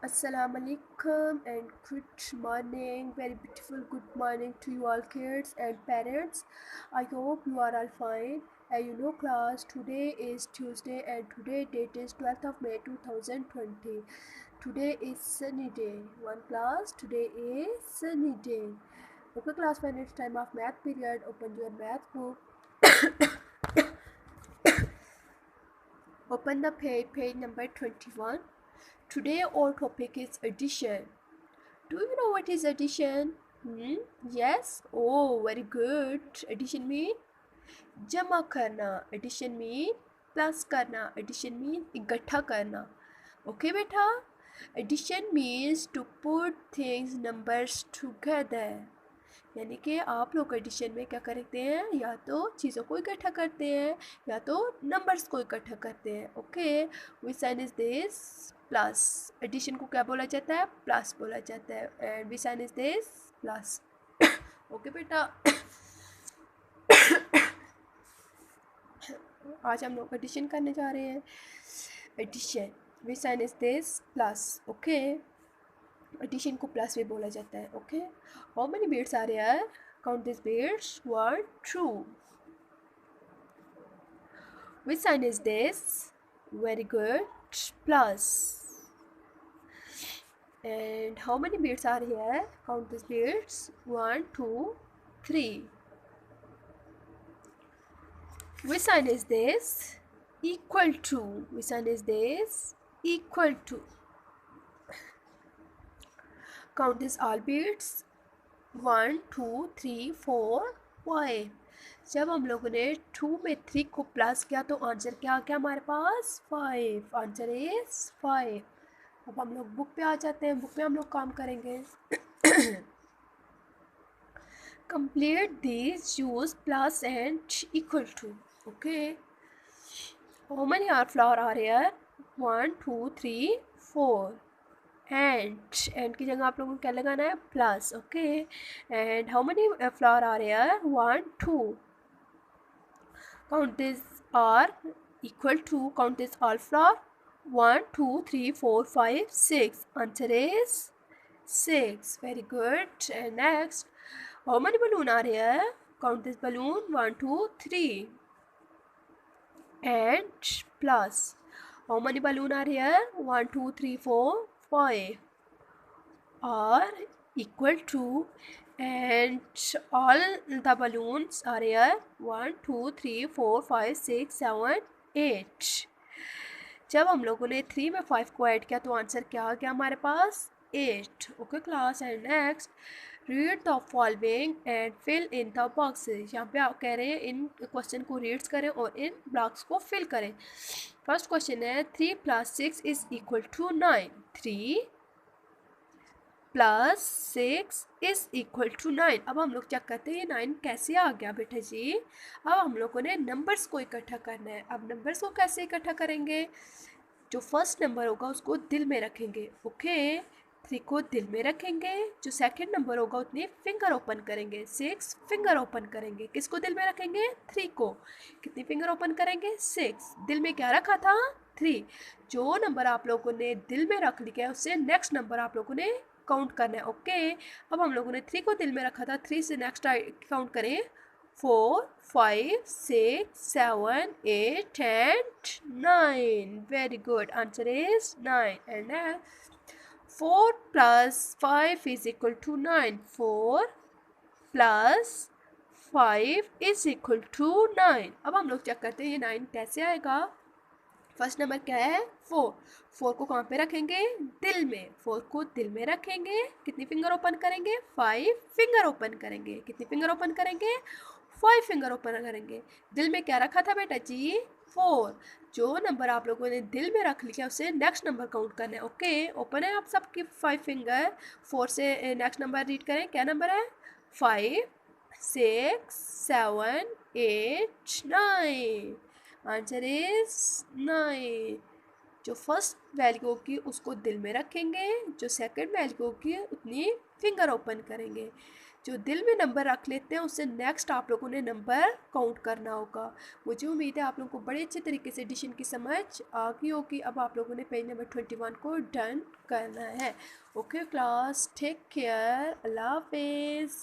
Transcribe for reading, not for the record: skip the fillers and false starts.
Assalamu alaikum and good morning, very beautiful good morning to you all kids and parents. I hope you are all fine. And you know class, today is Tuesday and today date is 12th of May 2020. Today is sunny day. One class, today is sunny day. Okay class, when it's time of math period, open your math book. Open the page number 21. Today our topic is addition. Do you know what is addition? Yes? Oh, very good. Addition mean जमा करना. Addition mean plus करना. Addition mean इकट्ठा करना. Okay बेटा? Addition means to put things numbers together. यानी कि आप लोग एडिशन में क्या करते हैं, या तो चीज़ों को इकट्ठा करते हैं या तो नंबर्स को इकट्ठा करते हैं. Okay, which sign is this? Plus. Addition को क्या बोला जाता है? प्लस बोला जाता है. And which sign is this? Plus. Okay बेटा, आज हम लोग एडिशन करने जा रहे हैं. Addition, which sign is this? Plus. Okay, addition को प्लस भी बोला जाता है. Okay, how many bits are here? Count these bits. 1, 2. Which sign is this? Very good. Plus. And how many bits are here? Count these bits. 1, 2, 3. Which sign is this? Equal to. Which sign is this? Equal to. Count these all bits. 1, 2, 3, 4, 5. जब हम लोगों ने 2 में 3 को plus किया तो answer क्या आ गया हमारे पास? 5. Answer is 5. अब हम लोग बुक पे आ जाते हैं. बुक पे हम लोग काम करेंगे. Complete this, use plus and equal to. Okay, how many are flower are here? 1, 2, 3, 4. And की जगह आप लोगों को क्या लगाना है? Plus. Okay, and how many flower are here? 1, 2. Count this are equal to. Count this all flower. 1, 2, 3, 4, 5, 6. Answer is 6. Very good. And next, how many balloon are here? Count this balloon. 1, 2, 3. And plus. How many balloon are here? 1, 2, 3, 4, 5. Are equal to, and all the balloons are here. 1, 2, 3, 4, 5, 6, 7, 8. जब हम लोगों ने 3 में 5 को add किया तो answer क्या आ गया हमारे पास? 8. Okay class, and next, read the following and fill in the boxes. यहाँ पे आप कह रहे हैं इन क्वेश्चन को रीड्स करें और इन ब्लॉक्स को फिल करें. फर्स्ट क्वेश्चन है 3 + 6 is equal to 9. 3 + 6 is equal to 9. अब हम लोग चेक करते हैं ये 9 कैसे आ गया बेटा जी. अब हम लोगों ने नंबर्स को इकट्ठा करना है. अब नंबर्स को कैसे इकट्ठा करेंगे? जो फर्स्ट नंबर होगा उसको दिल में रखेंगे. ओके, 3 को दिल में रखेंगे. जो सेकंड नंबर होगा उतने फिंगर ओपन करेंगे. 6 फिंगर ओपन करेंगे. किसको दिल में रखेंगे? 3 को. कितनी फिंगर ओपन करेंगे? 6. दिल में क्या रखा था? 3. जो नंबर आप लोगों ने दिल में रख लिया है उससे नेक्स्ट नंबर आप लोगों ने काउंट करना है. ओके, अब हम लोगों ने 3 को दिल में रखा था. 3 से नेक्स्ट काउंट करें. 4, 5, 6, 7, 8 and 9. Very good. Answer is 9. And 4 + 5 is equal to 9. 4 + 5 is equal to 9. अब हम लोग चेक करते हैं ये 9 कैसे आएगा. फर्स्ट नंबर क्या है? 4. 4 को कहाँ पे रखेंगे? दिल में. 4 को दिल में रखेंगे. कितनी फिंगर ओपन करेंगे? 5 फिंगर ओपन करेंगे. कितनी फिंगर ओपन करेंगे? 5 फिंगर ओपन करेंगे. दिल में क्या रखा था बेटा जी? 4. जो नंबर आप लोगों ने दिल में रख लिया उससे नेक्स्ट नंबर काउंट करना है. ओके, ओपन है आप सबकी 5 फिंगर. 4 से नेक्स्ट नंबर रीड करें. क्या नंबर है? 5, 6, 7, 8, 9. Answer is 9. जो फर्स्ट वैल्यू होगी उसको दिल में रखेंगे. जो सेकंड वैल्यू होगी उतनी फिंगर ओपन करेंगे. जो दिल में नंबर रख लेते हैं उससे नेक्स्ट आप लोगों ने नंबर काउंट करना होगा। मुझे उम्मीद है आप लोगों को बड़े अच्छे तरीके से एडिशन की समझ आ गई होगी। अब आप लोगों ने पेज नंबर 21 को डन करना है। ओके क्लास, टेक केयर, अल्लाह हाफिज़।